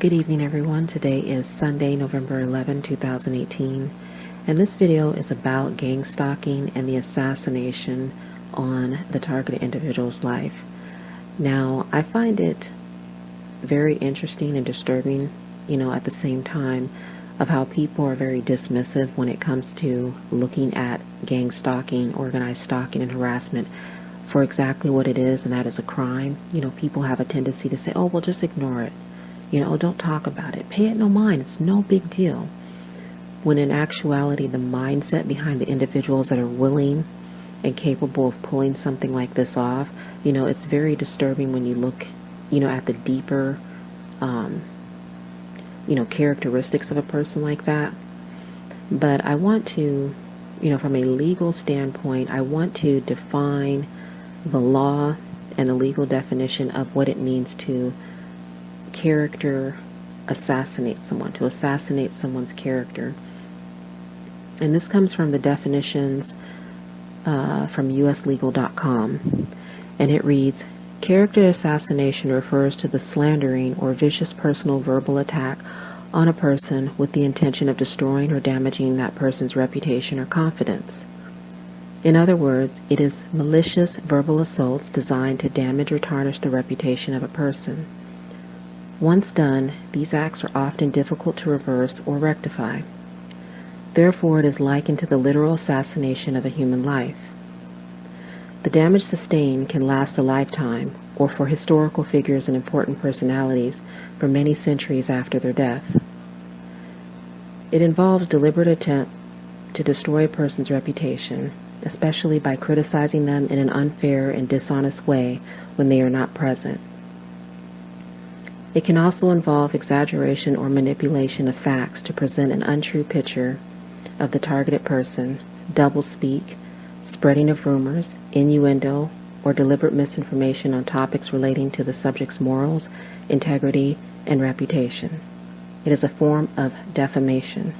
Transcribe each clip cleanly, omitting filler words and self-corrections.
Good evening, everyone. Today is Sunday, November 11, 2018, and this video is about gang stalking and the assassination on the targeted individual's life. Now, I find it very interesting and disturbing, at the same time, of how people are very dismissive when it comes to looking at gang stalking, organized stalking, and harassment for exactly what it is, and that is a crime. People have a tendency to say, oh, well, just ignore it. Don't talk about it. Pay it no mind. It's no big deal. When in actuality, the mindset behind the individuals that are willing and capable of pulling something like this off, it's very disturbing when you look, at the deeper, characteristics of a person like that. But I want to, from a legal standpoint, I want to define the law and the legal definition of what it means to character assassinate someone, to assassinate someone's character. And this comes from the definitions from uslegal.com, and it reads, character assassination refers to the slandering or vicious personal verbal attack on a person with the intention of destroying or damaging that person's reputation or confidence. In other words, it is malicious verbal assaults designed to damage or tarnish the reputation of a person. Once done, these acts are often difficult to reverse or rectify. Therefore, it is likened to the literal assassination of a human life. The damage sustained can last a lifetime, or for historical figures and important personalities, for many centuries after their death. It involves deliberate attempt to destroy a person's reputation, especially by criticizing them in an unfair and dishonest way when they are not present. It can also involve exaggeration or manipulation of facts to present an untrue picture of the targeted person, doublespeak, spreading of rumors, innuendo, or deliberate misinformation on topics relating to the subject's morals, integrity, and reputation. It is a form of defamation.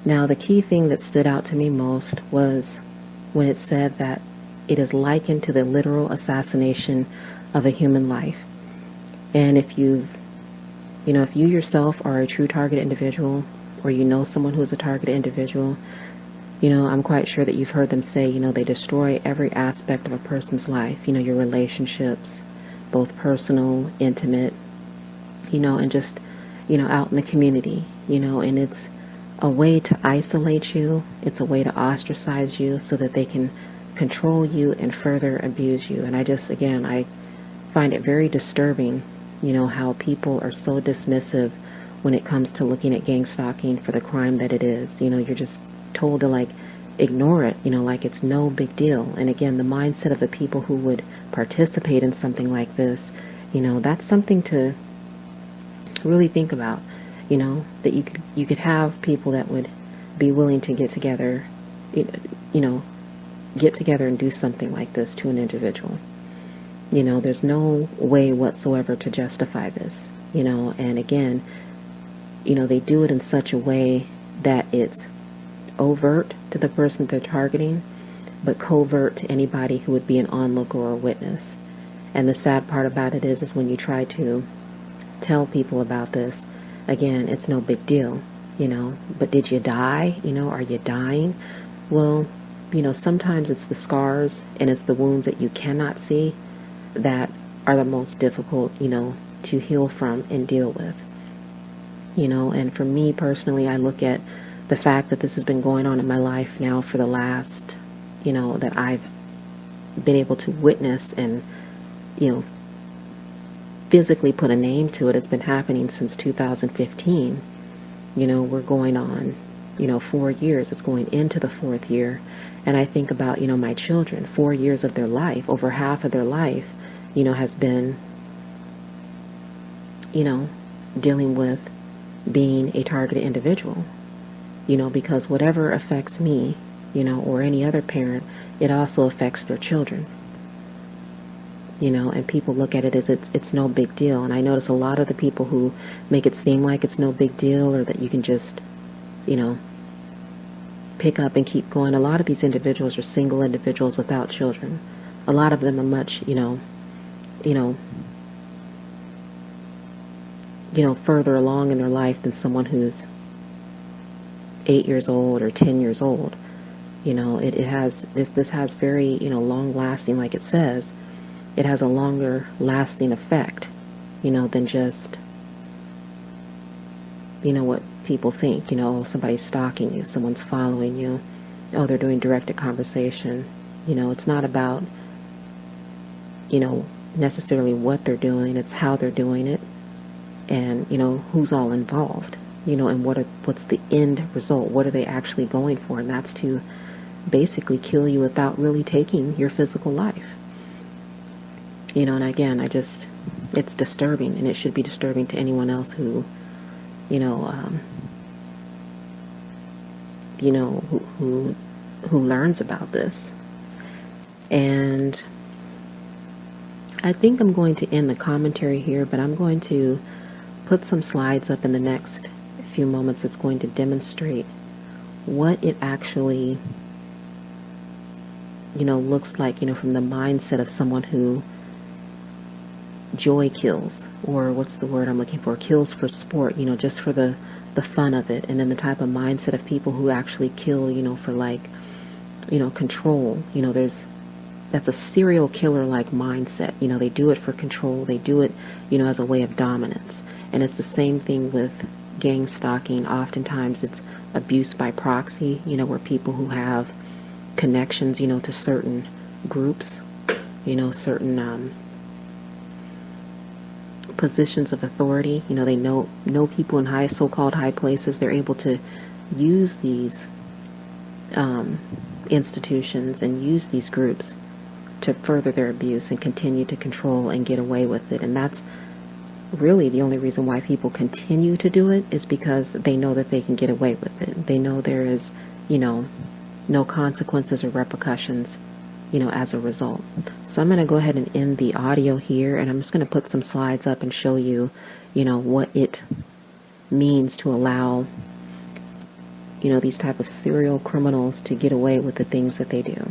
Now, the key thing that stood out to me most was when it said that it is likened to the literal assassination of a human life. And if you yourself are a true target individual, or someone who is a target individual, I'm quite sure that you've heard them say, they destroy every aspect of a person's life, your relationships, both personal, intimate, and just, out in the community, and it's a way to isolate you. It's a way to ostracize you so that they can control you and further abuse you. And I find it very disturbing, how people are so dismissive when it comes to looking at gang stalking for the crime that it is. You're just told to ignore it, like it's no big deal. And again, the mindset of the people who would participate in something like this, that's something to really think about, that you could have people that would be willing to get together and do something like this to an individual. There's no way whatsoever to justify this, and again, they do it in such a way that it's overt to the person they're targeting, but covert to anybody who would be an onlooker or a witness. And the sad part about it is when you try to tell people about this, again, it's no big deal, but did you die? Are you dying? Well, sometimes it's the scars and it's the wounds that you cannot see that are the most difficult, to heal from and deal with. And for me personally, I look at the fact that this has been going on in my life now for the last, that I've been able to witness and, physically put a name to it. It's been happening since 2015. We're going on, 4 years. It's going into the 4th year. And I think about, my children, 4 years of their life, over half of their life, has been, dealing with being a targeted individual, because whatever affects me, or any other parent, it also affects their children, and people look at it as it's no big deal. And I notice a lot of the people who make it seem like it's no big deal, or that you can just, pick up and keep going. A lot of these individuals are single individuals without children. A lot of them are much, further along in their life than someone who's 8 years old or 10 years old. This has very, long lasting, like it says, it has a longer lasting effect, than just, what people think, somebody's stalking you, someone's following you, oh, they're doing directed conversation. It's not about, necessarily what they're doing, it's how they're doing it, and, who's all involved, and what's the end result, what are they actually going for, and that's to basically kill you without really taking your physical life. And again, it's disturbing, and it should be disturbing to anyone else who, who learns about this. And I think I'm going to end the commentary here, but I'm going to put some slides up in the next few moments that's going to demonstrate what it actually, looks like, from the mindset of someone who joy kills, or what's the word I'm looking for, kills for sport, just for the fun of it, and then the type of mindset of people who actually kill, for control. That's a serial killer like mindset. They do it for control. They do it, as a way of dominance. And it's the same thing with gang stalking. Oftentimes it's abuse by proxy, where people who have connections, to certain groups, certain positions of authority. They know people in so-called high places. They're able to use these institutions and use these groups to further their abuse and continue to control and get away with it. And that's really the only reason why people continue to do it, is because they know that they can get away with it. They know there is, no consequences or repercussions, as a result. So I'm going to go ahead and end the audio here, and I'm just going to put some slides up and show you, what it means to allow, these type of serial criminals to get away with the things that they do.